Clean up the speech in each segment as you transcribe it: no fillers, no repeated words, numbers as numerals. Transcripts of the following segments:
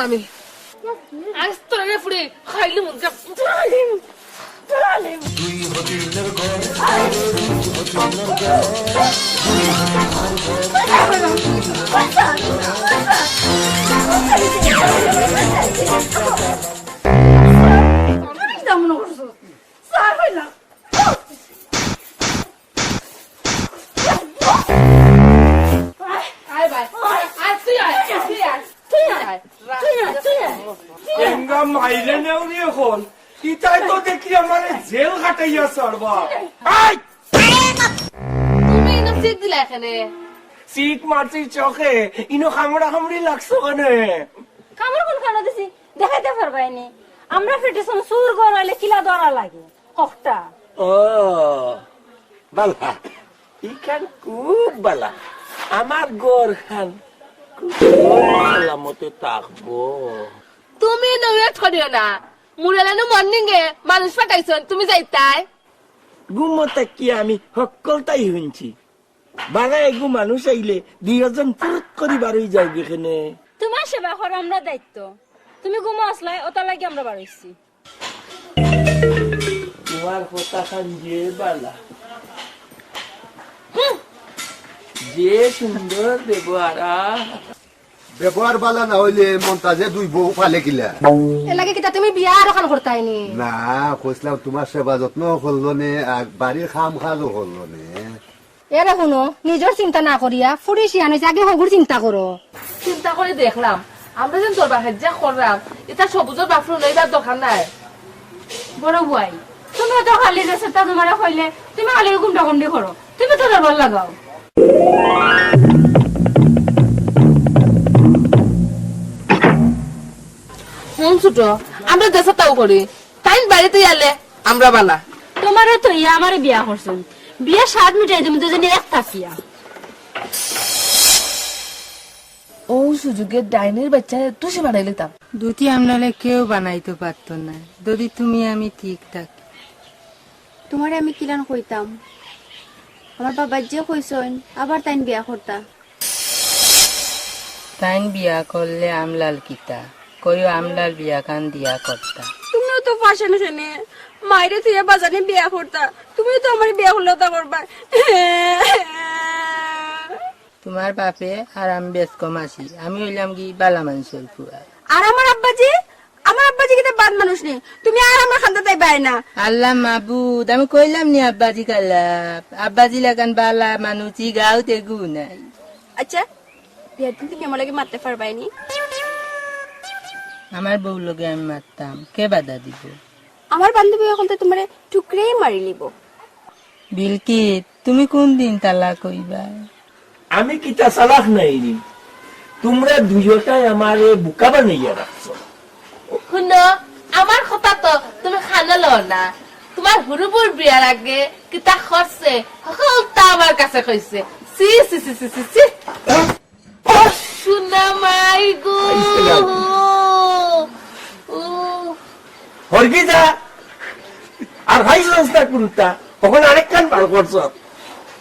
আমি আজ তোরে ফুড়ে খাইলি মুজা সিট মারছি চোখে ইনো খামড়া খামড়ি লাগছো কেনে কামড় কোন খানা দিছি দেখাইতে পারবাইনি আমরা ফেটেছন সুর গরালে কিলা দরা লাগে হকটা ও বালা ইখান খুব বালা আমার গোর খান সালামতে থাকবো তুমি নওয়েট করিও না মুরালানো মর্নিং এ মানুষ পাঠাইছন তুমি যাইতাই ঘুমতে কি আমি সকলটাই শুনছি বালা এগু মানুষ আইলে দুইজন পুরুত করি বারই যাও এখানে তোমার সেবা করা আমরা দায়িত্ব তুমি ঘুমো আসলাই ওটা লাগি আমরা বাড়াইছি তোমার কথা খান যে বালা যে সুন্দর ব্যবহার বালা না হইলে মন্তাজে দুই বউ পালে কিলা এলাকে কিতা তুমি বিয়া আর ওখান করতাইনি না কইলাম তোমার সেবা যত্ন করলো নে আর বাড়ির খাম খালো করলো নে এরা শুনো নিজের চিন্তা না করিয়া ফুড়ি শিয়ান হয়েছে আগে হগুর চিন্তা করো চিন্তা করে দেখলাম আমরা যেন তোর বাহের যা করলাম এটা সবুজের বাফরু নইবার দরকার নাই বড় বুয়াই তুমি তো খালি রেসেটা তোমার কইলে তুমি খালি গুমটা গুমডি করো তুমি তো ভাল লাগাও ছোট আমরা দেশে তাও করি তাই বাড়িতে আলে আমরা বালা তোমারও তো ইয়া আমার বিয়া করছেন বিয়া 7 মিটাই তুমি দুজনে এক থাকিয়া ও সুযোগে ডাইনের বাচ্চা তুষি বানাই লিতাম দুটি আমলালে কেউ বানাইতে পারতো না যদি তুমি আমি ঠিক থাকি তোমারে আমি কিলান কইতাম আমার বাবা যে কইছন আবার তাইন বিয়া করতা তাইন বিয়া করলে আমলাল কিতা কইও আমলাল বিয়া কান দিয়া করতা তুমিও তো পাশে নেনে মাইরে তুই বাজারে বিয়া করতা তুমিও তো আমার বিয়া করলে তা করবা তোমার বাপে আর আমি বেশ কম আসি আমি হইলাম কি বালা মানুষের ফুয়া আর আমার আব্বাজি কিতা বাদ মানুষ নেই তুমি আর আমার খান্দা তাই বাই না আল্লাহ মাবুদ আমি কইলাম নি আব্বাজি কালাপ আব্বাজি লাগান বালা মানুষই গাও তেগু নাই আচ্ছা বিয়ার দিন তুমি আমার লাগে মারতে পারবাইনি আমার বউ লগে আমি মারতাম কে বাধা দিব আমার বান্ধবী এখন তো তোমারে টুকরেই মারি লিব বিলকি তুমি কোন দিন তালাক কইবা আমি কিতা চালাক নাইনি তোমরা দুজটাই আমারে বুকা বানাইয়া রাখছো শুনো আমার কথা তো তুমি না তোমার হুরুপুর বিয়ার আগে কিতা খরছে সকলটা আমার কাছে কইছে সি সি সি সি সি সি শুনা মাই গো ও হরগি যা আর ভাই সংস্থা কোনটা কখন আরেক কান বার করছ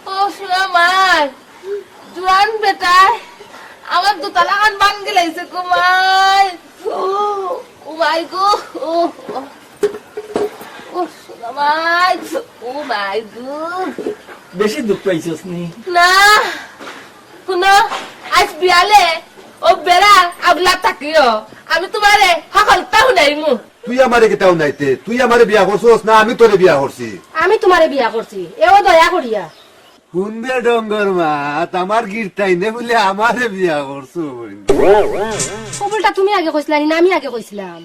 ও শুনা মাই জুয়ান বেটায় আমার দুতলা কান ভাঙ্গি লাইছে গো মাই ও মাই গো ও ও শুনা মাই ও মাই গো বেশি দুঃখ পাইছস নি না শুনো আজ বিয়ালে ও বেড়ার আগলা থাকিও আমি তোমারে সকলটা শুনাইমু তুই আমারে কেটাও নাইতে তুই আমারে বিয়া করছস না আমি তোরে বিয়া করছি আমি তোমারে বিয়া করছি এও দয়া করিয়া শুনবে ডঙ্গর মা আমার গিরটাই নে বলে আমারে বিয়া করছো খবরটা তুমি আগে কইছিলা না আমি আগে কইছিলাম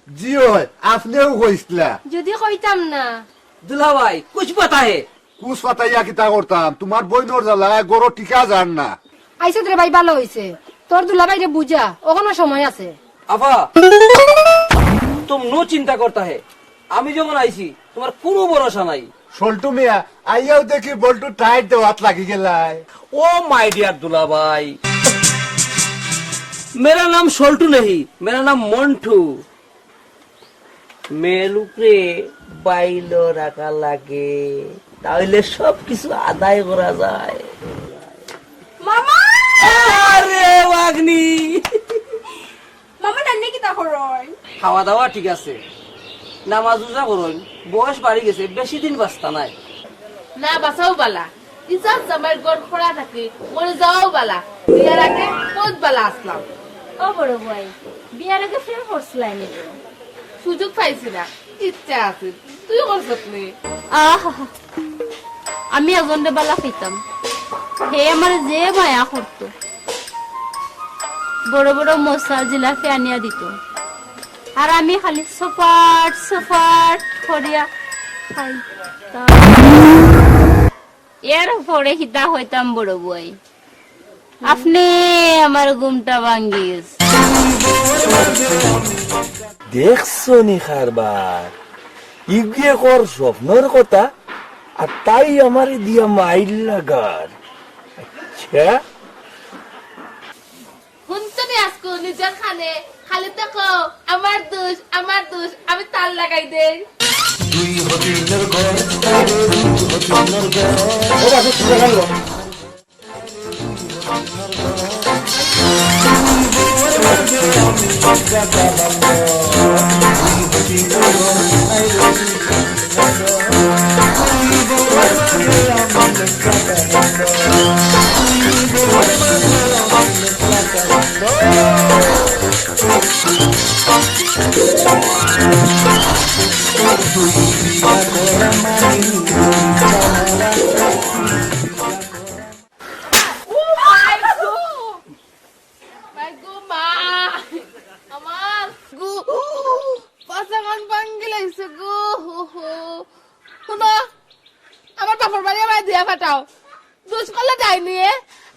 জি হয় আপনিও কইসলা যদি কইতাম না দুলাভাই কুছ পাতা হে কুস পাতাইয়া কিতা করতাম তোমার বইনর জ্বালায় গরো টিকা যান না আইসত রে ভাই ভালো হইছে তোর দুলা ভাইরে বুঝা ওখানে সময় আছে আফা তুম নো চিন্তা করতা হে আমি যখন আইছি তোমার কোনো ভরসা নাই সল্টু মিয়া আইয়াও দেখি বল্টু টাইট দেওয়াত লাগি গেলাই ओ माय डियर दुला भाई मेरा नाम सोल्टू नहीं मेरा नाम मोन्टू মেলুকে বাইলো রাখা লাগে তাহলে সব কিছু আদায় করা যায় মামা আরে বাগনি মামা নান্নি কিতা করয় খাওয়া দাওয়া ঠিক আছে নামাজ রোজা করুন বয়স বাড়ি গেছে বেশি দিন বাঁচতা নাই না বাসাও বালা ইজাত জামাই গড় খোলা থাকে মরে যাওয়াও বালা বিয়ার আগে বহুত বালা আসলাম ও বড় ভাই বিয়ার আগে প্রেম করছিলাই নি সুযোগ পাইছি না ইচ্ছা আছে তুই করছত নি আমি এজনে বালা পেতাম হে আমার যে মায়া করতো বড় বড় মশা জিলাপি আনিয়া দিত আর আমি খালি সপাট সপাট করিয়া খাইতাম এর পরে হিতা হইতাম বড় বই আপনি আমার ঘুমটা ভাঙ্গিস দেখছো নি খারবার ইগে কর স্বপ্নর কথা আর তাই আমার দিয়া মাইল লাগার আচ্ছা শুনছনি আজকো নিজের খানে খালি দেখো আমার দোষ আমি তাল লাগাই দেই আমার বাপর বাড়ি আমার দিয়া ফাটাও দুষ করলে যায়নি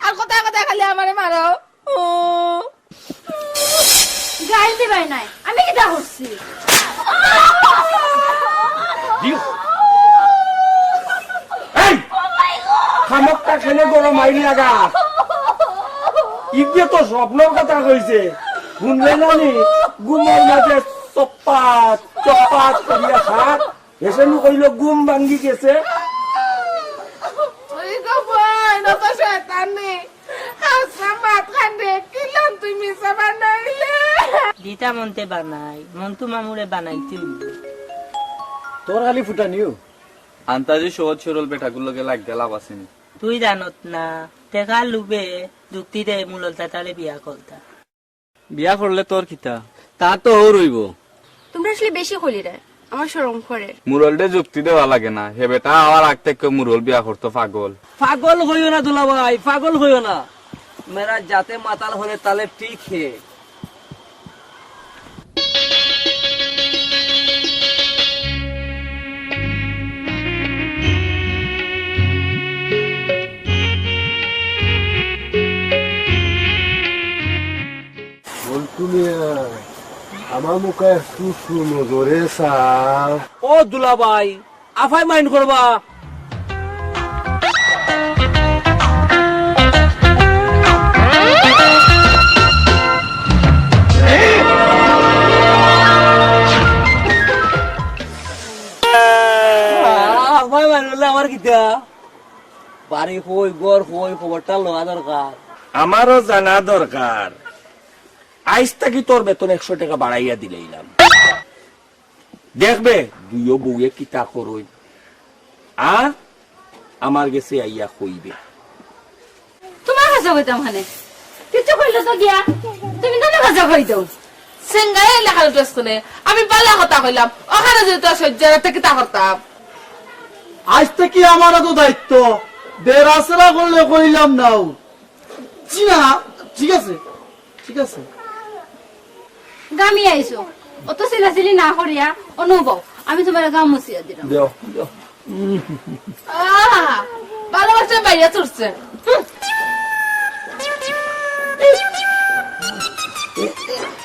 আর কথা কথা খালি আমারে মারো গাইল দিবাই নাই আমি কিটা করছি খামকটা খেলে গরম মাইল লাগা ইগে তো স্বপ্নর কথা কইছে শুনলে নানি গুমের মাঝে চপাত চপাত করিয়া খাট এসে নু কইল গুম ভাঙ্গি গেছে ওই গো ভাই না তো শয়তানি হাসা মাত খান্ডে কিলাম তুই মিছা বানাইলে দিতা মনতে বানাই মন্তু মামুরে বানাইতে হইব। তোর খালি ফুটানিও আন্তাজি সহজ সরল বেটাগুলোকে লাগতে লাভ আসেনি তুই জানত না টেকা লুবে যুক্তি দে মূলতা তালে বিয়া করতা বিয়া করলে তোর কিতা তা তো ও রইব তোমরা আসলে বেশি হলি রে আমার শরম করে মুরলটা যুক্তি দেওয়া লাগে না হে বেটা আবার আগ থেকে মুরল বিয়া করতো পাগল পাগল হইও না দুলা ভাই পাগল হইও না মেরা যাতে মাতাল হলে তালে ঠিক হে বল্টু মিয়া আমার মুখে একটু নজরে চাও। ও দুলাভাই আফাই মাইন্ড করবা। আফাই মাইন্ড করলে আমার কিতা বাড়ি হই গড় হই খবরটা লওয়া দরকার। আমারও জানা দরকার। আইস থাকি তোর বেতন 100 টাকা বাড়াইয়া দিলাম, দেখবে দুইও বউয়ে কিতা করই, আর আমার গেছে আইয়া কইবে। তোমার কাছে কইতাম মানে কিছু কইলো তো গিয়া তুমি তো কাছে কইতো সেঙ্গাই লেখার ড্রেস কোনে আমি পালা কথা কইলাম, ওখানে যদি তোর সহ্যতে কিতা করতাম। আজ থেকে আমারও তো দায়িত্ব, বেড়াচেরা করলে কইলাম নাও। চিনা ঠিক আছে ঠিক আছে। গামি আইছো অত চিলাচিলি না করিয়া অনুভব আমি তোমার গাম মুছিয়া দিলাম। দেও দেও। ভালোবাসা বাইরে চড়ছে।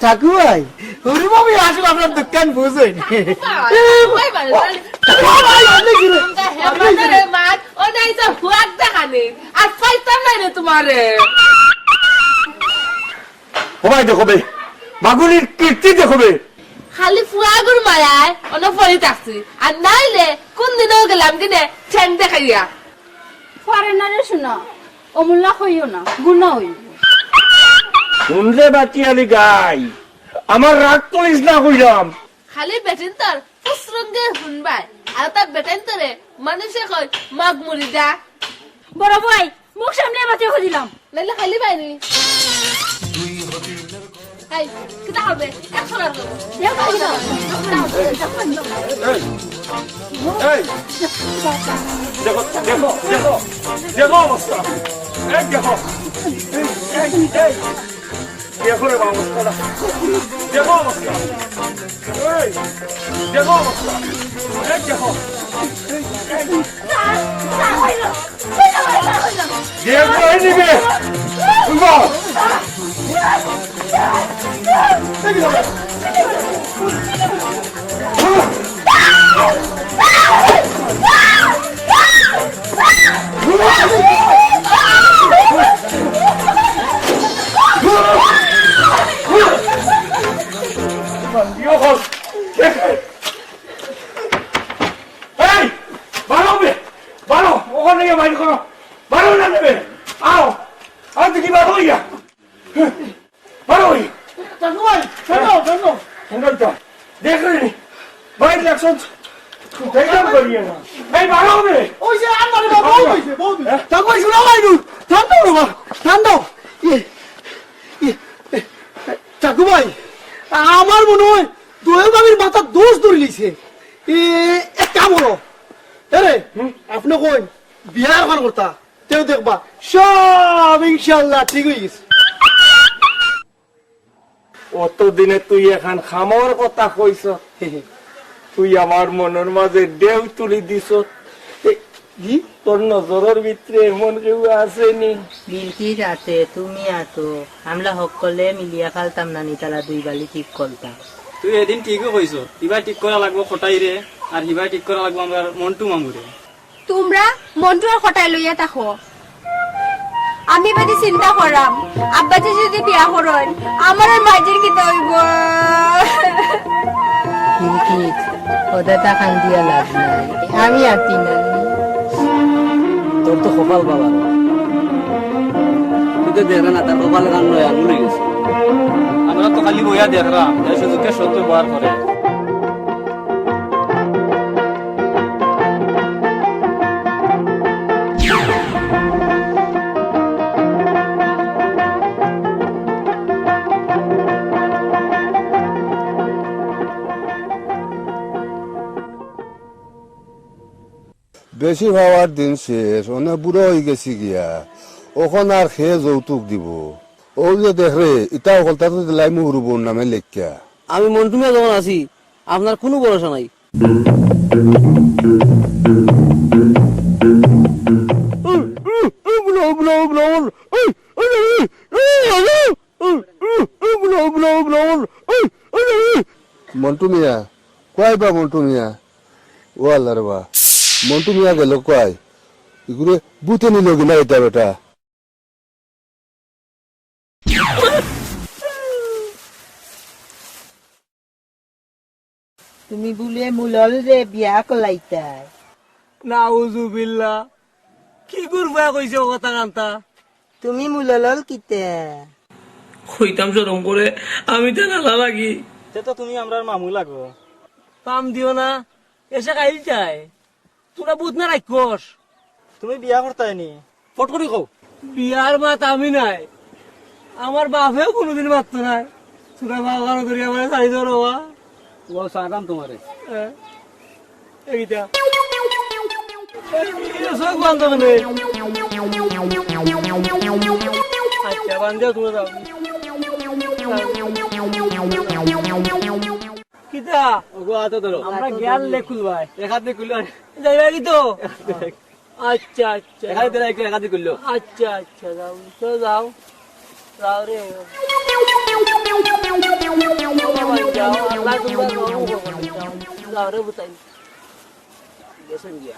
ঠাকু ভাই হরিম আমি আসলে আপনার দোকান বুঝই আর পাইতাম নাই রে তোমারে। সবাই দেখবে বাগুনির কীর্তি দেখবে। খালি ফুয়াগুর মায়ায় অনেক পরি থাকছি, আর নাইলে কোন দিনও গেলাম কিনে ঠ্যাং দেখাইয়া। ফরেনারে শুনো অমূল্য হইও না গুণ হইব। শুনলে বাটিয়ালি গাই, আমার রাগ করিস না কইলাম। খালি বেটেন তোর ফুসরঙ্গে শুনবাই, আর তার বেটেন তোরে মানুষে কয় মাগ মুড়ি দা। বড় ভাই মুখ সামনে বাতে দিলাম নাইলে খালি বাইনি। এই কিতা হবে 100 টাকা দেবো। এই দেখো দেখো দেখো দেখো অবস্থা, এই দেখো এই এই দেখো রে অবস্থাটা, দেখো অবস্থা, এই দেখো অবস্থা, এই দেখো দেখো এই নিবে শুনবো। এই বারো বে বারো, ওখানে গিয়ে বাইর করো, বারো না নেবে। আও আর দেখি বারো ইয়া বারো ঠাকু ভাই শোনো শোনো সুন্দরটা দেখলি বাইর লাগছন দেখলাম করিয়ে না। এই বারো বে ওই যে আমার বাবা কইছে বউ ঠাকু ভাই শোনো ভাই নু ঠান্ডা বাবা ঠান্ডা। ঠাকু ভাই আমার মনে হয় দোয়েল বাবির মাথা দোষ ধরে লিছে। এক কাম করো এরে আপনি কই বিয়ার ঘর করতা তেও দেখবা সব ইনশাআল্লাহ ঠিক হয়ে গেছে। অতদিনে তুই এখন খামর কথা কইছ, তুই আমার মনের মাঝে দেও তুলি দিছ। তোর নজরের ভিতরে এমন কেউ আসেনি? বিলকি রাতে তুমি আতো আমরা সকলে মিলিয়া খালতাম নানি তারা দুই বালি ঠিক করতাম। তুই এদিন ঠিকই কইছ, ইবার ঠিক করা লাগবো খটাই রে, আর হিবার ঠিক করা লাগবো আমার মন্টু মামুরে। তোমরা মনটো আর খটাই লইয়া থাকো, আমি বাদে চিন্তা করাম। আব্বাজি যদি বিয়া করেন আমার আর মাঝির কিতা হইব। বিলকি ওদাটা খান দিয়া লাভ নাই, আমি আতি নানি। তোর তো কপাল বাবা, তুই তো দেখ না তার কপাল গান নয় আগুন হয়ে গেছে। আমরা তো খালি বইয়া দেখলাম সুযোগকে সত্য ব্যবহার করে। বেশি ভাবার দিন শেষ, অনেক বুড়ো হয়ে গেছি গিয়া, ওখন আর খেয়ে যৌতুক দিব। ও যে দেখ রে ইটা অকলতা তো দিলাই মুহুরুবর নামে লেখিয়া। আমি মন্টু মিয়া যখন আছি আপনার কোনো ভরসা নাই। মন্টু মিয়া কয় বা মন্টু মিয়া ও আল্লাহ রে বা মন্টু মিয়া গেল কয় এগুলো বুতে নিল কিনা এটা বেটা তুমি বলে মুলল রে বিয়া কলাইতাই নাউজুবিল্লাহ কি করবা কইছে ও কথা কান্তা তুমি মুলল কিতে কইতাম শরম করে আমি তো নালা লাগি তো তুমি আমরা মামু লাগো পাম দিও না এসে খাইল চাই তোরা বুঝ না রাখোস তুমি বিয়া করতাই নি ফট করে কও বিয়ার মাত আমি নাই আমার বাপেও কোনোদিন মারতো নাই তোরা বাবা ধরে আমার চাই ধরবা ও সাগাম তোমারে এইটা সব বন্ধ করে আচ্ছা বান্ধে তুমি যাও কিতা ওগো আতো ধরো আমরা জ্ঞান লেখুল ভাই এক হাত দিয়ে খুললো যাইবা কি তো আচ্ছা আচ্ছা এক হাত দিয়ে এক হাত দিয়ে খুললো আচ্ছা আচ্ছা যাও তো যাও যাও রে যাও আল্লাহ তোমরা যাও রে বুতাই গেছেন গিয়া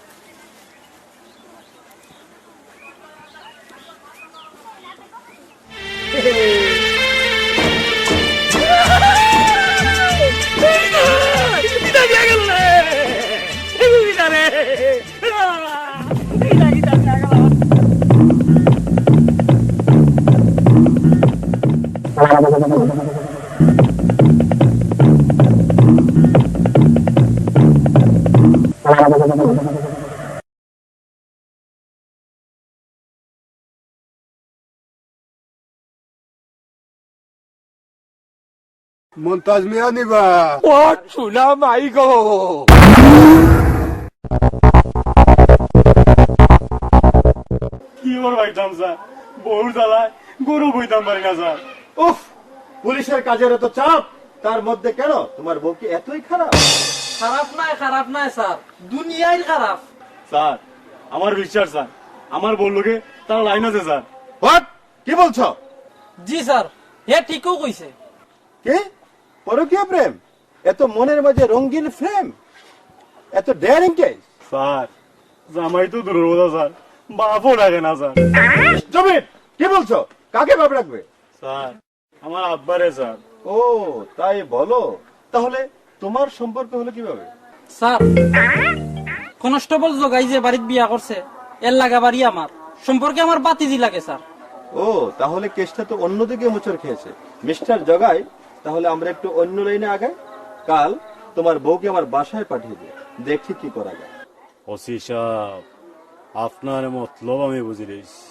মন্তাজ মিয়া নিবা ও চুলা মাই গো কি ওর ভাইতাম স্যার বহুর জ্বালায় গরু বইতাম পারি না স্যার উফ পুলিশের কাজের এত চাপ তার মধ্যে কেন তোমার বউ কি এতই খারাপ? খারাপ নাই স্যার দুনিয়ায় খারাপ স্যার আমার বিশ্বাস স্যার আমার বললোকে তার লাইন আছে স্যার হোয়াট কি বলছো? জি স্যার হে ঠিকও কইছে কি পরকীয়া প্রেম? এত মনের মাঝে রঙিন ফ্রেম, এত ডেয়ারিং কেস? স্যার জামাই তো দূরের কথা স্যার বাপও ডাকে না স্যার Stop it! কি বলছো? কাকে বাপ রাখবে? স্যার আমার আব্বারে স্যার ও তাই বলো। তাহলে তোমার সম্পর্ক হলো কিভাবে? স্যার কনস্টেবল জগাই যে বাড়িতে বিয়া করছে এর লাগা বাড়ি আমার সম্পর্কে আমার বাতিজি লাগে স্যার ও তাহলে কেসটা তো অন্যদিকে মোচড় খেয়েছে মিস্টার জগাই। তাহলে আমরা একটু অন্য লাইনে আগাই। কাল তোমার বউকে আমার বাসায় পাঠিয়ে দিও, দেখি কি করা যায়। ওসি সাহেব আপনার মতলব আমি বুঝি লইছি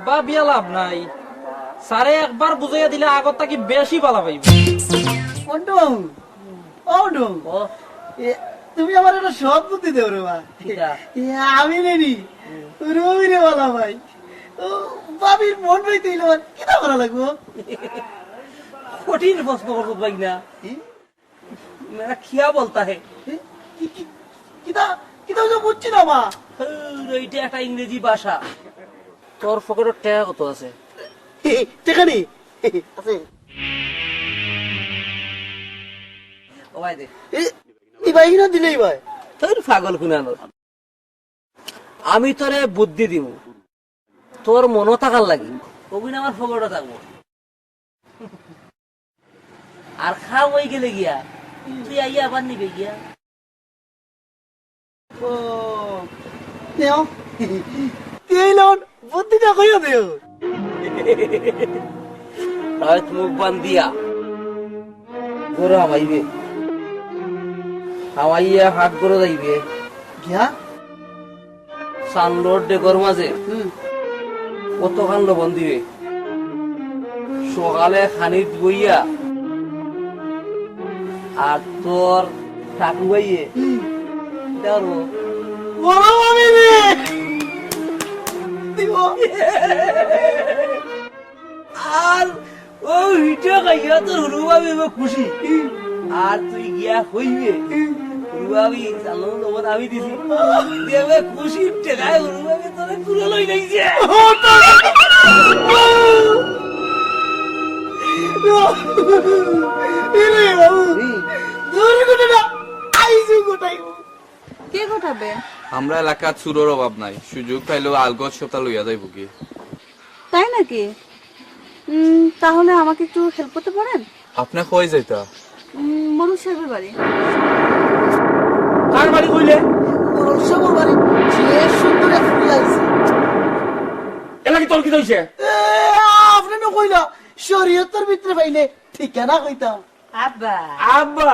বা বিয়া লাভ নাই স্যারে একবার বুঝাইয়া দিলে আগত তাকে বেশি ভালো পাইবে তুমি আমার একটা সৎ বুদ্ধি দেও রে আমি নেনি রবি রে বলা ভাই বাবির মন বই তুইল কিনা করা লাগবো কঠিন প্রশ্ন করবো ভাই না মেরা খিয়া বলতা হে কিতা কিতা বুঝছি না মা এইটা একটা ইংরেজি ভাষা তোর পকেটের টাকা কত আছে টেকানি আছে ও ভাই দে ভাই না দিলেই ভাই তোর পাগল কুনানো আমি তোরে বুদ্ধি দিব তোর মনও থাকার লাগি ওগুন আমার পকেটে থাকবো আর খাও হয়ে গেলে গিয়া তুই আইয়া আবার নিবে গিয়া ও দেও এই লোন বুদ্ধিটা কইয়া দেও রাত মুখ বান্ধিয়া গরু হামাইবে হামাইয়া হাট করে যাইবে গিয়া সানলোর ডেকর মাঝে কত কাণ্ড বন্দিবে সকালে খানিত বইয়া আর তোর ঠাকু বাইয়ে দেখো বড় আমি রে দিব আর ও হিটা খাইয়া তোর রুবাবি খুশি আর তুই গিয়া হইবে রুবাবি জানো তোমার আমি দিছি দেবে খুশি টেকায় রুবাবি তোরে তুলে লই নাইছে এরে বাবু জোরে গোটে না আইজু গোটাইব কে ঘটাবে? আমরা এলাকার চুরোর অভাব নাই, সুযোগ পাইলেও আলগত সপ্তাহ লইয়া যাইব কি। তাই নাকি? তাহলে আমাকে একটু হেল্প করতে পারেন? আপনি কই যাইতা? মরু সাহেবের বাড়ি। কার বাড়ি কইলে? রসবর বাড়ি যে সুন্দর এক ফুল আইছে। এলাকি তোর কি হইছে? আপনি না কইলা শরীয়তের ভিতরে পাইলে ঠিকানা কইতাম। আব্বা আব্বা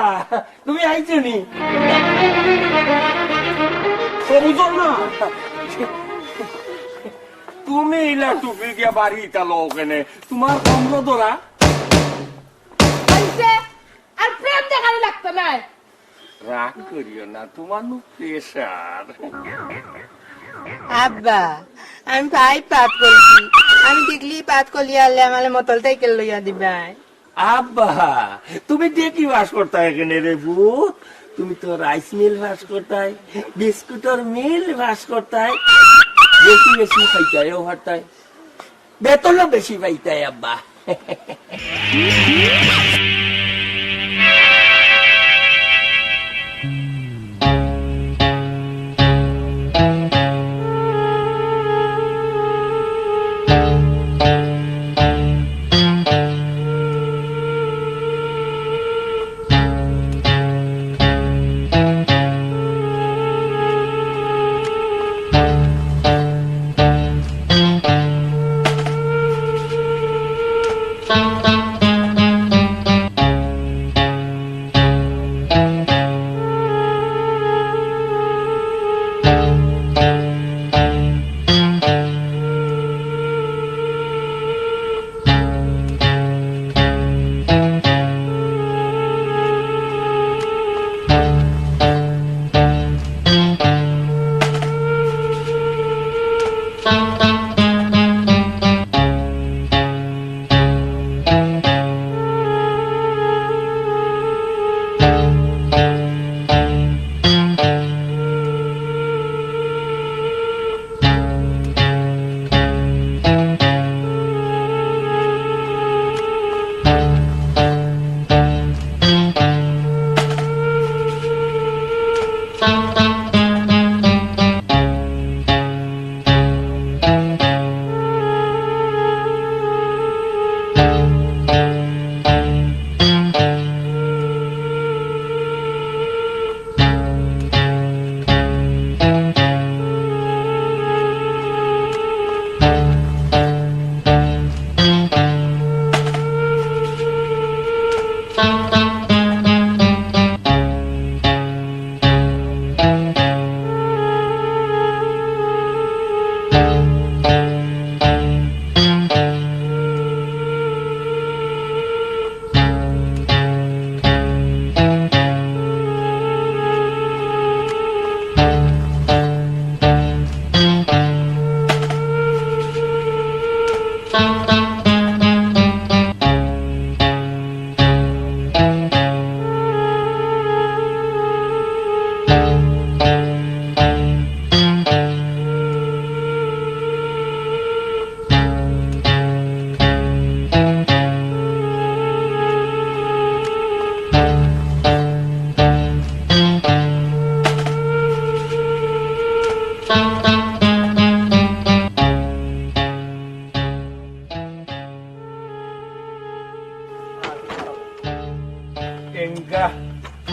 তুমি আইছো নি? সবুজর না তুমি ইলা টুপি দিয়া বাড়ি ইতালো ওখানে তোমার কম্র ধরা আর প্রেম দেখানি লাগতো না। রাগ করিও না, তোমার নু প্রেশার। আব্বা আমি ভাই পাত করছি, আমি দেখলি পাত করলি আলে আমার মতল থেকে লইয়া দিবাই। আব্বা তুমি দেখি বাস করতা এখানে রে ভূত, তুমি তো রাইস মিল বাস করতাই, বিস্কুটের মিল বাস করতাই, বেশি বেশি খাইতাই ও হারতাই, বেতনও বেশি পাইতাই আব্বা।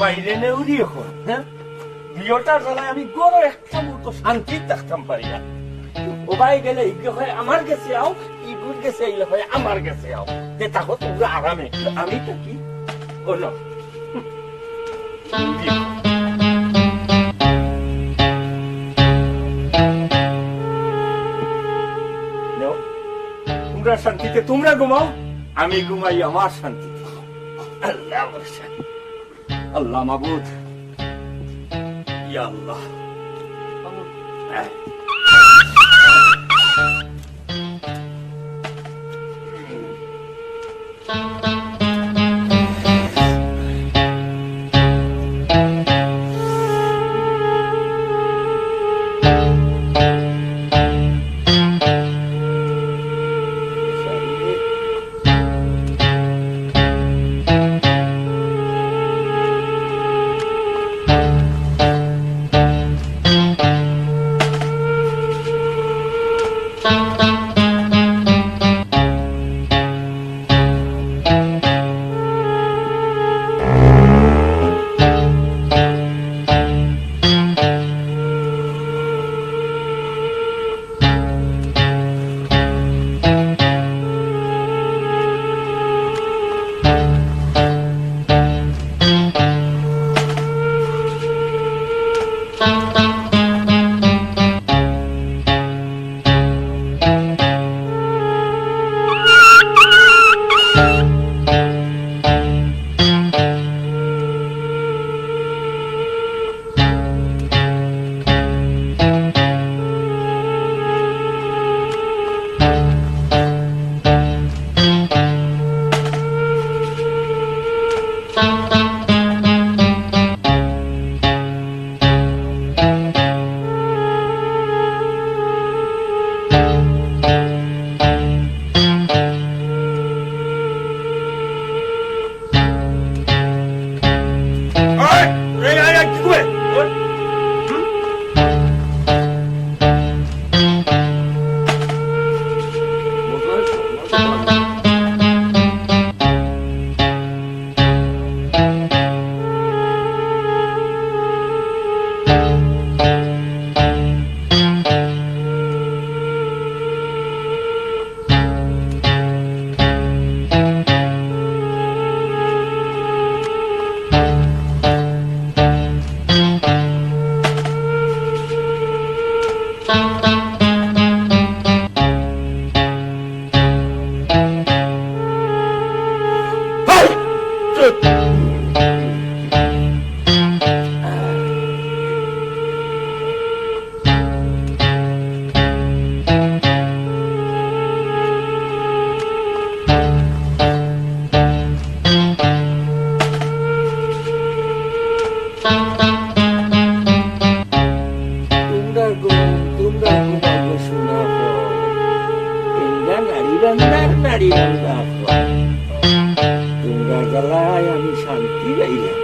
বাইরে নেউরি এখন, হ্যাঁ বিয়েটার জ্বালায় আমি গরো একটা মুহূর্ত শান্তি থাকতাম পারি না। ও ভাই গেলে ইগে হয় আমার কাছে আও, ইগুর গেছে ইলে হয় আমার কাছে আও, যে তাকো তোমরা আরামে, আমি তো কি ও না তোমরা শান্তিতে তোমরা ঘুমাও, আমি ঘুমাই আমার শান্তিতে। আল্লাহ ভরসা, আল্লাহ মাবুদ, ইয়া আল্লাহ। তোমরা জ্বালায় আমি শান্তি পাইলাম।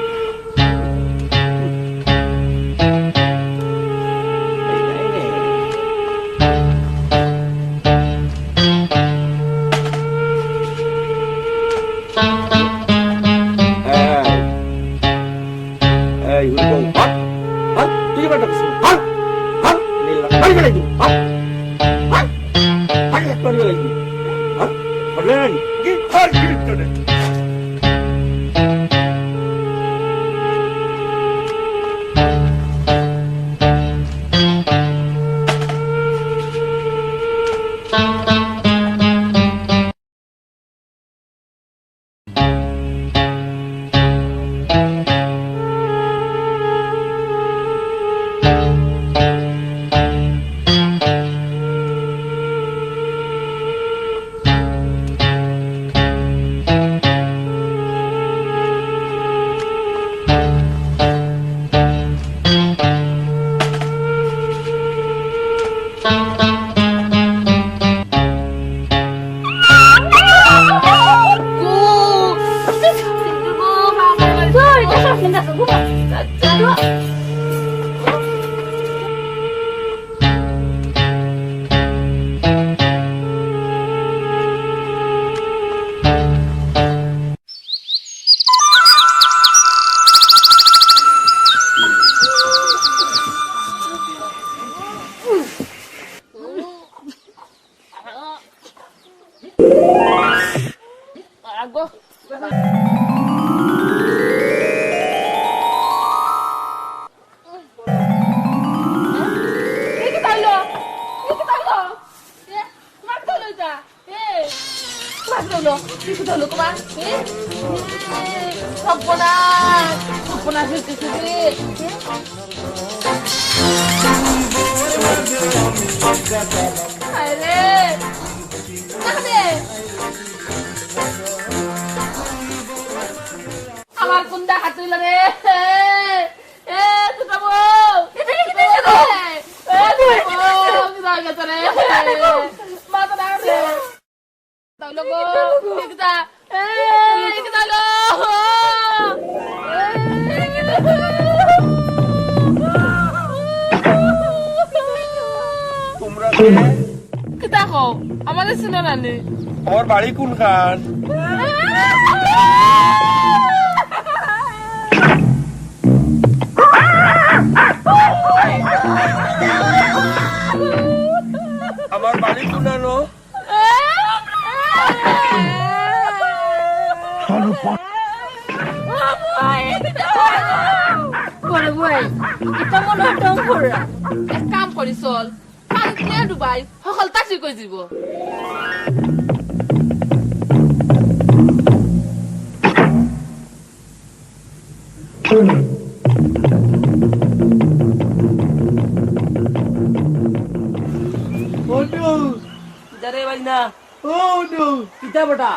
আমার কোন দেখা তুইল রে এ তুই বউ এটা কি দিছিস রে এ তুই বউ কি দাঁড়া গেছ রে মা তো দাঁড়া রে তাই লোগো কিটা এ কিটা লো তোমরা কিটা কও আমাদের শুনো না নে আমার বাড়ি কোনখান? আমার বাড়ি কোনানো? বড় বই এটা মনে খতম করা এক কাম কৰি চল পানীত নে ডুবাই সকল তাচি কৈ দিব যারে ভাই না ও নো কিতা বটা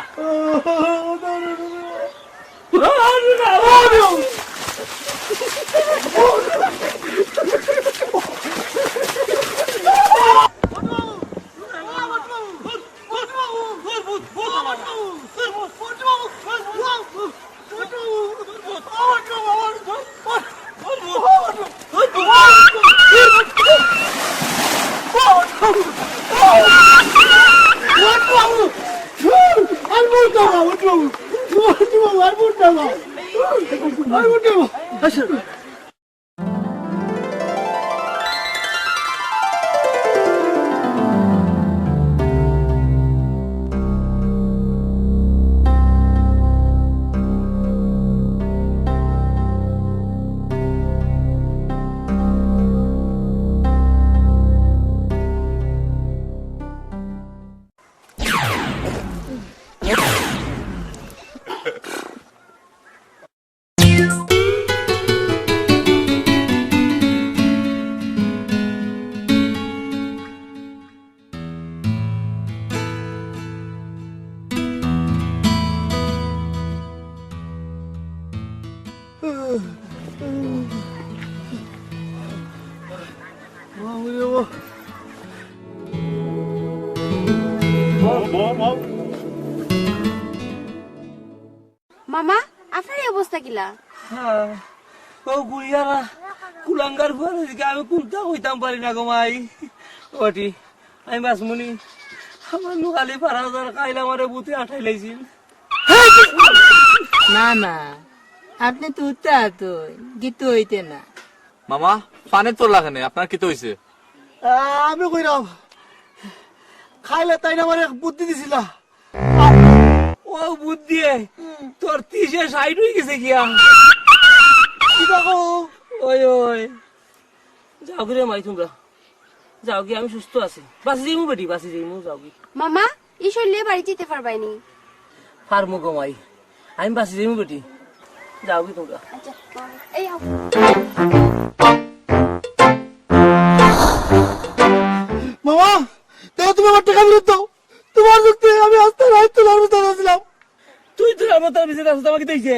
মামা আপনার এই অবস্থা কিলা ও গুড়িয়ারা কুলাঙ্গার ফুয়ার দিকে আমি কোনটা কইতাম পারি না গো মাই ওটি আমি বাসমুনি আমার নুকালি 12,000 খাইলে আমারে বুতে আঠাই লাইছিল না না আপনি তো উত্তা তো গীত হইতে না মামা পানি তোর লাগে আপনার কি তো হয়েছে আমি কইরাম খাইলে তাই না আমার এক বুদ্ধি দিছিল ও বুদ্ধি তোর 30-60 হয়ে গেছে গিয়া কি দেখো ওই ওই যাও রে মাই তোমরা যাও কি আমি সুস্থ আছি বাসি যাইমু বেটি বাসি যাইমু যাও কি মামা এই শরীরে বাড়ি যেতে পারবাইনি ফার্মু গো মাই আমি বাসি যাইমু বেটি যাও কি তোমরা আচ্ছা এই আও মামা তাও তুমি আমার টাকা ফেরত দাও তোমার যুক্তি আমি আস্তে রাইতে লাগবে দাঁড়াছিলাম তুই তো আমার তার বিছে রাস্তা আমাকে দেখছে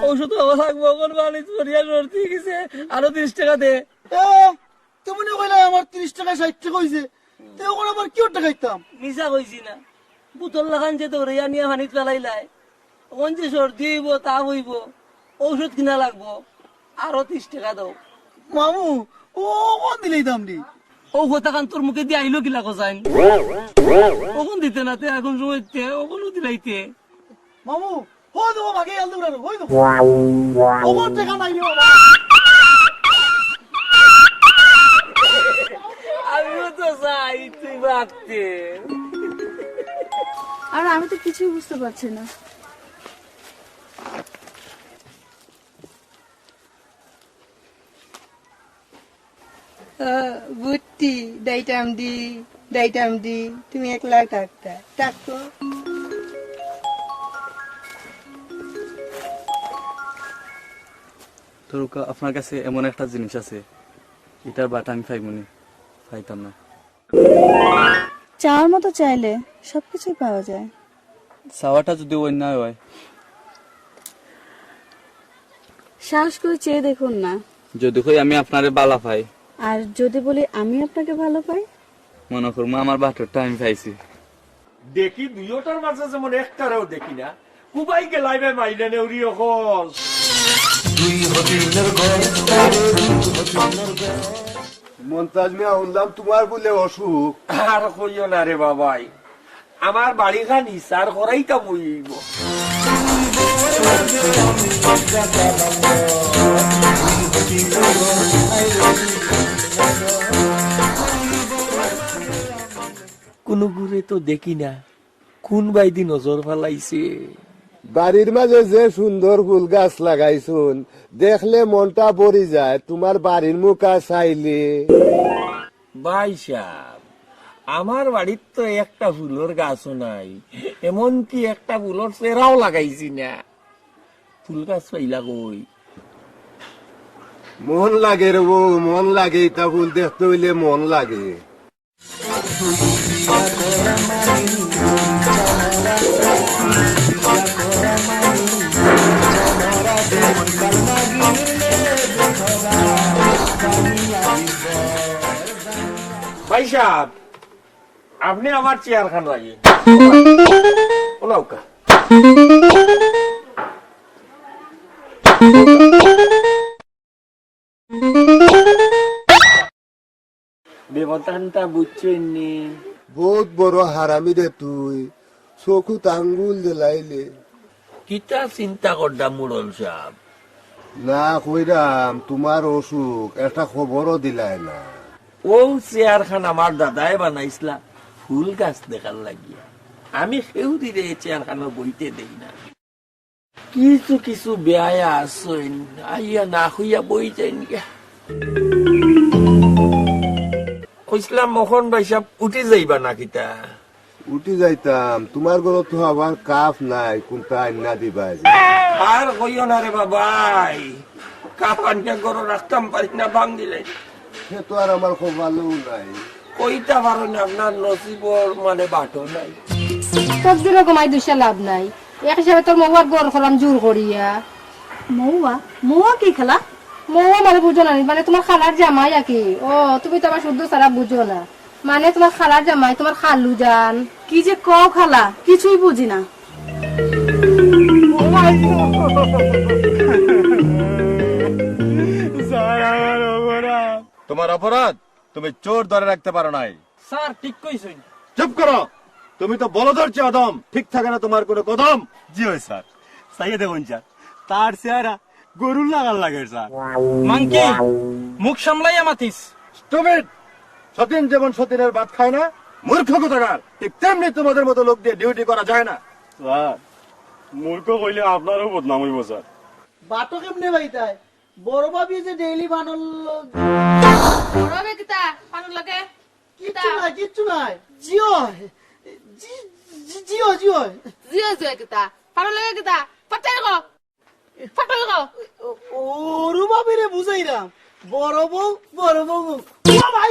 ঔষধ লাগবো কোন বাড়ি চড়িয়া সরতে গেছে আরো 30 টাকা দে তুমি না কইলা আমার 30 টাকা 60 টাকা হইছে তো এখন আবার কি টাকা খাইতাম মিছা কইছি না বুতল লাগান যে তোর ইয়া নিয়ে পানিত পেলাইলাই কোন যে সর্দি হইব তা হইব ঔষধ কিনা লাগবো আরো 30 টাকা দাও মামু ও কোন দিলেই দাম দি ও কথা কান তোর মুখে দিয়ে আইলো কিলা কসাইন ওখন দিতে না তে এখন সময়তে ওখনও দিলাইতে মামু হই দেবো ভাগে আল দেবো হই দেবো ওর টাকা নাই রে বাবা আমিও তো চাই তুই ভাবতে আর আমি তো কিছুই বুঝতে পারছি না বুদ্ধি দাইটাম দি তুমি 1 লাখ টাকা টাকো তোর আপনার কাছে এমন একটা জিনিস আছে এটার বাটা আমি পাইবনি পাইতাম না চাওয়ার মতো চাইলে সবকিছুই পাওয়া যায় চাওয়াটা যদি অন্যায় হয় সাহস করে চেয়ে দেখুন না যদি কই আমি আপনারে বালা পাই আর যদি বলি আমি আপনাকে ভালো পাই মনে করবো আমার বাটরটা আমি পাইছি দেখি দুইটার মাঝে যেমন একটারেও দেখি না কুবাই গেলাইবে মাইলে নেউরি অকল মন্তাজ মিয়া শুনলাম তোমার বলে অসুখ আর কইও না রে বাবাই আমার বাড়ি খান ইসার করাইতা বইব কোন ঘুরে তো দেখি না কোন বাইদি নজর ফেলাইছে বাড়ির মাঝে যে সুন্দর ফুল গাছ লাগাইছুন দেখলে মনটা ভরি যায় তোমার বাড়ির মুখা চাইলে। ভাই সাহেব, আমার বাড়ির তো একটা ফুলের গাছও নাই, এমনকি একটা ফুলের চেরাও লাগাইছি না। ফুল গাছ পাইলা কই? মন লাগে রে বউ, মন লাগে, এটা ফুল দেখতে হইলে মন লাগে। ভাই সাহেব, আপনি আমার চেয়ার খান লাগে ওলাউকা। ব্যবধানটা বুঝছেন নি? বহুত বড় হারামি রে তুই, চকুত আঙ্গুল দিলাইলে। কিতা চিন্তা করতাম মুরল সাহেব? না কইরাম তোমার অসুখ, একটা খবরও দিলাই না। ও চেয়ার খান আমার দাদাই বানাইছিলা ফুল গাছ দেখার লাগিয়া। আমি সেও দিলে চেয়ার খানো বইতে দেই না। কিছু কিছু বেয়া আসেন, আইয়া না হইয়া বই যাই গিয়া। কইসলাম মোহন ভাই সাহেব উঠে যাইবা না কিতা? উঠি যাইতাম, তোমার ঘর তো আবার কাপ নাই, কোনটা আইনা দিবা? আর কইও না রে বাবাই, কাপ আনকে গরো রাখতাম পারি না, ভাঙ দিলে। সে তো আর আমার কপালেও নাই। কইতা পারো না, আপনার নসিবর মানে বাটো নাই। সবজি রকমাই দুইশা লাভ নাই, এক হিসাবে তোর মহুয়ার গড় খলাম জোর করিয়া। মৌয়া মৌয়া কি খেলা? মহুয়া মানে বুঝো না, মানে তোমার খালার জামাই আর কি। ও তুমি তো আমার শুদ্ধ সারা বুঝো না, মানে তোমার খালার জামাই, তোমার খালু জান। কি যে কও খালা, কিছুই বুঝি না। তোমার অপরাধ তুমি চোর ধরে রাখতে পারো নাই। স্যার ঠিক কইছেন। চুপ করো, তুমি তো বলদর চেয়ে অদম, ঠিক থাকে না তোমার কোনো কদম। জি হয় স্যার, চাইয়ে দেখুন স্যার, তার চেহারা গরুর লাগার লাগে স্যার। মাংকি মুখ সামলাইয়া মাতিস। স্টুপিড! সতীন যেমন সতীনের ভাত খায় না, মূর্খ কোথাকার, ঠিক তেমনি তোমাদের মতো লোক দিয়ে ডিউটি করা যায় না। স্যার, মূর্খ কইলে আপনারও বদনাম হইব স্যার। বাটো কেমনে বাইতায়? বড় ভাবি যে ডেইলি বানল রবে কিতা পানুর লাগে কিচ্ছু নাই, কিচ্ছু নাই। জিও জিও জিও জিও জিও কিতা পানুর লাগে কিতা পাটাই গো পাটাই গো। ওরু ভাবি রে বুঝাইরাম, বড় বউ ও ভাই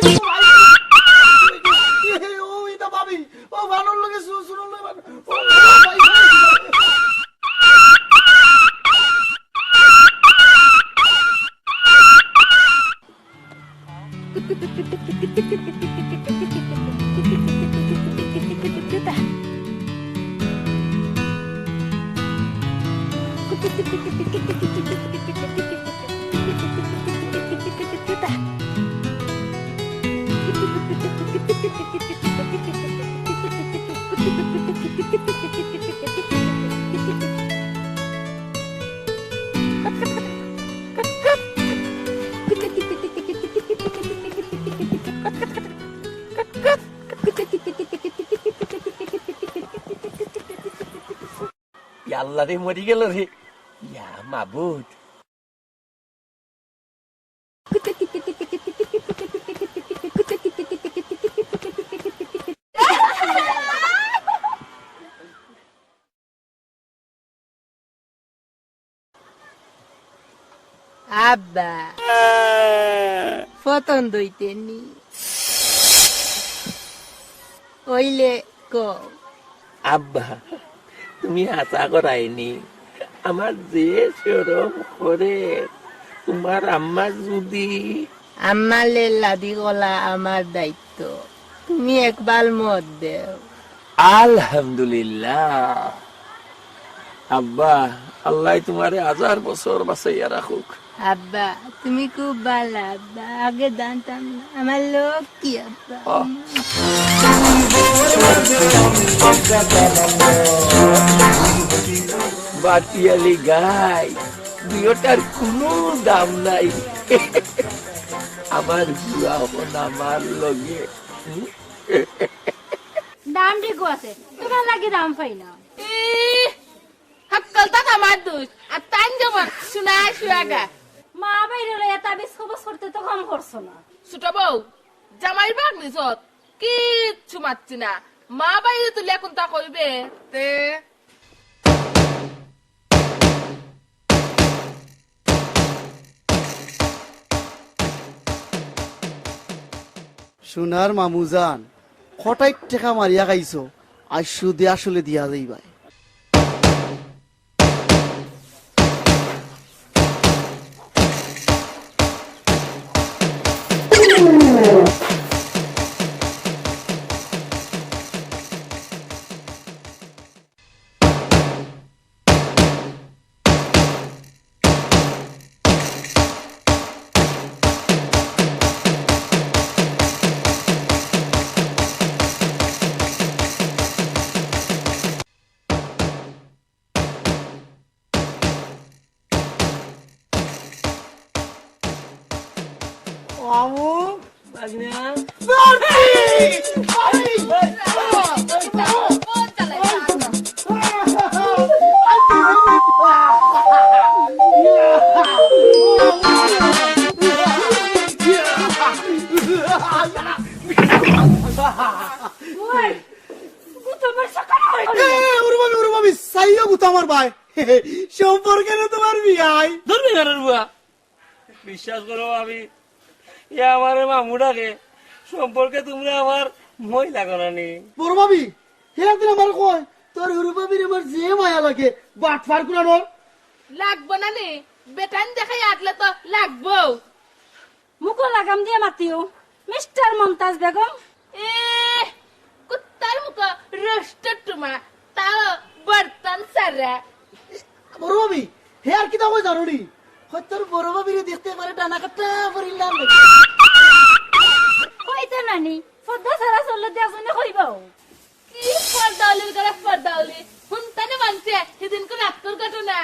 ও এটা ভাবি, ও বানর লাগে শুনুন না। ও ভাই আল্লাহ রে, মরি গেল রে। ইয়া মাবুদ, আব্বা ফতন দইতেনি ওইলে কো। আব্বা তুমি আশা করাইনি, আমার যে সরম করে তোমার আম্মা যদি। আমালে লাদি গলা আমার দায়িত্ব, তুমি একবার মত দেও। আলহামদুলিল্লাহ আব্বা, আল্লাহ তোমারে 1000 বছর বাঁচাইয়া রাখুক। আব্বা তুমি খুব ভালো আব্বা, আগে জানতাম না, আমার লোক কি আব্বা। বাটিয়ালি গাই, দুইটার কোনো দাম নাই। আমার বুড়া হন আমার লগে। দাম ঠিক আছে, তোমার লাগে দাম পাই না। হাত আজকাল তো আমার দোষ আর তাই যেমন শোনায় শুয়াগা মা বাইরে লইয়া তাবিজ খবর করতে তো কম করছো না। ছোট বউ জামাই বাগ নিছত কিচ্ছু মারছি না মা বাইরে তুলে এখন তা কইবে তে সোনার মামুজান খটাই টেকা মারিয়া খাইছো আর সুদে আসলে দিয়া যাইবাই। মামু আমার ভাই সম্পর্কে তোমার বিয়াই ধরবি ঘরের বুয়া বিশ্বাস করো আমি আমার মামুটাকে সম্পর্কে তোমরা আমার মই লাগানো নি বড় ভাবি একদিন আমার কয় তোর হরু ভাবির আমার যে মায়া লাগে বাট ফার কুড়ানোর লাগবো না নে বেটান দেখাই আটলে তো লাগবো মুখো লাগাম দিয়ে মাতিও মিস্টার মমতাজ বেগম। এ কুত্তার মুখ রোস্টেড টুমা তাও বর্তন সারা বড় ভাবি হে আর কি দাও জানুনি তোর বড় ভাবিরে দেখতে পারে টানা কাটা পরিলাম কইতে নানি পদ্মা সারা চললে দেজনে কইবাও কি পর্দাউলি করে পর্দাউলি হুনতানে মানছে সেদিন কোন আত্মর ঘটনা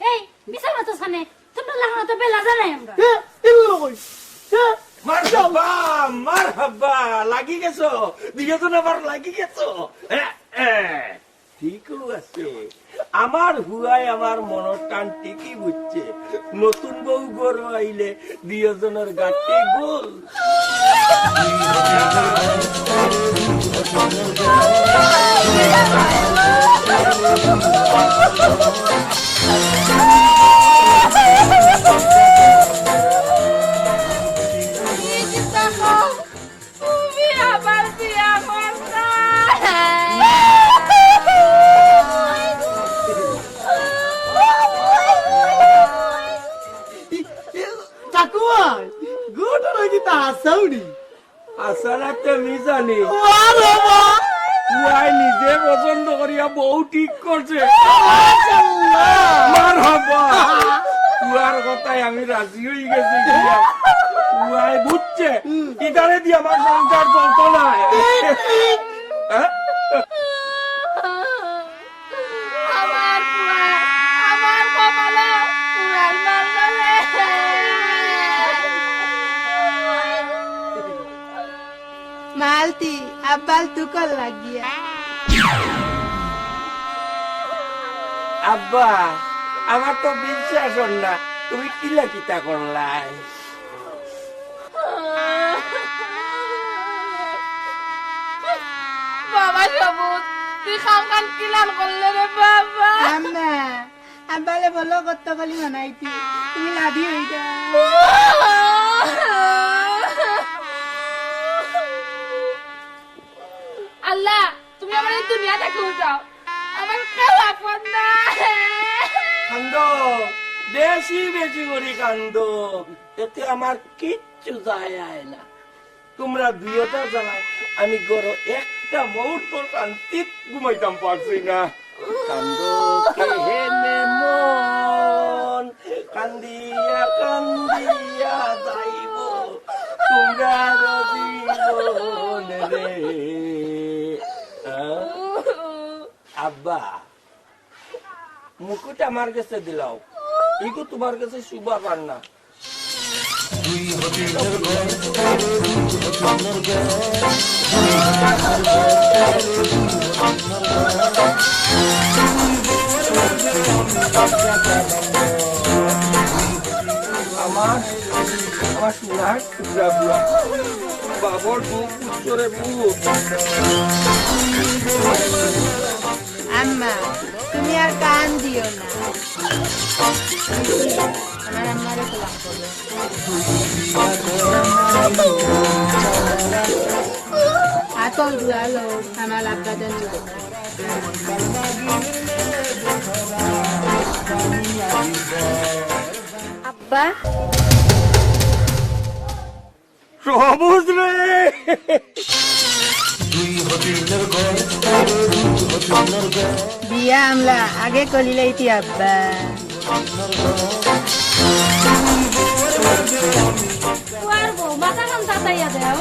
এই বিছানা তো সানে তোমরা লাগানো তো বেলা জানাই আমরা। এগুলো কই মারহাবা মারহাবা লাগি গেছো দুইজন আবার লাগি গেছো ঠিক আছে আমার হুয়াই আমার মনের টান ঠিকই বুঝছে নতুন বউ গরু আইলে দুজনের গাঠি গোল তুমি আবার বিয়া করতা ঠাকুমা গুড লাগি তা হাসাউনি আসলে তুমি জানি হুয়াই নিজে পছন্দ করিয়া বউ ঠিক করছে মারহাবা হুয়ার কথাই আমি রাজি হয়ে গেছি হুয়াই বুঝছে ইটারে দিয়ে আমার সংসার চলতো না আমার আমার কপালে উড়াল মারলে মালতি আব্বাল তুকল লাগিয়া আব্বা আমার তো বিশ্বাস হল না তুমি কিলা কিতা করলাই বাবা সবুজ তুই খান কিলান করলে রে বাবা আম্মা আব্বালে বলো কত কলি মানাইতি তুমি লাভি হইতা আল্লাহ তুমি আমার এই দুনিয়া থেকে উঠাও আমার কেউ আপন না কান্দ বেশি বেশি করে কান্দ এতে আমার কিচ্ছু যায় আয় না তোমরা দুইটা জানাই আমি গরো একটা মুহূর্ত শান্তিত ঘুমাইতাম পারছি না কান্দ কেহেনে মন কান্দিয়া কান্দিয়া যাইব তোমরা জীবন রে আব্বা মুকুট আমার কাছে দিলাও ইগো তোমার কাছে শুভ কান্না আমার আমার সোনার টুকরা বুয়া বাবর বুক উচ্চরে বুক আম্মা তুমি আর কান দিও না আমার আম্মারে সালাম করবে আতল দুয়ালো আমার আব্বা জানি আব্বা সবুজ রে বিয়া আমলা আগে কলিলে ইতি আব্বা মাথা খান তাতাইয়া দেও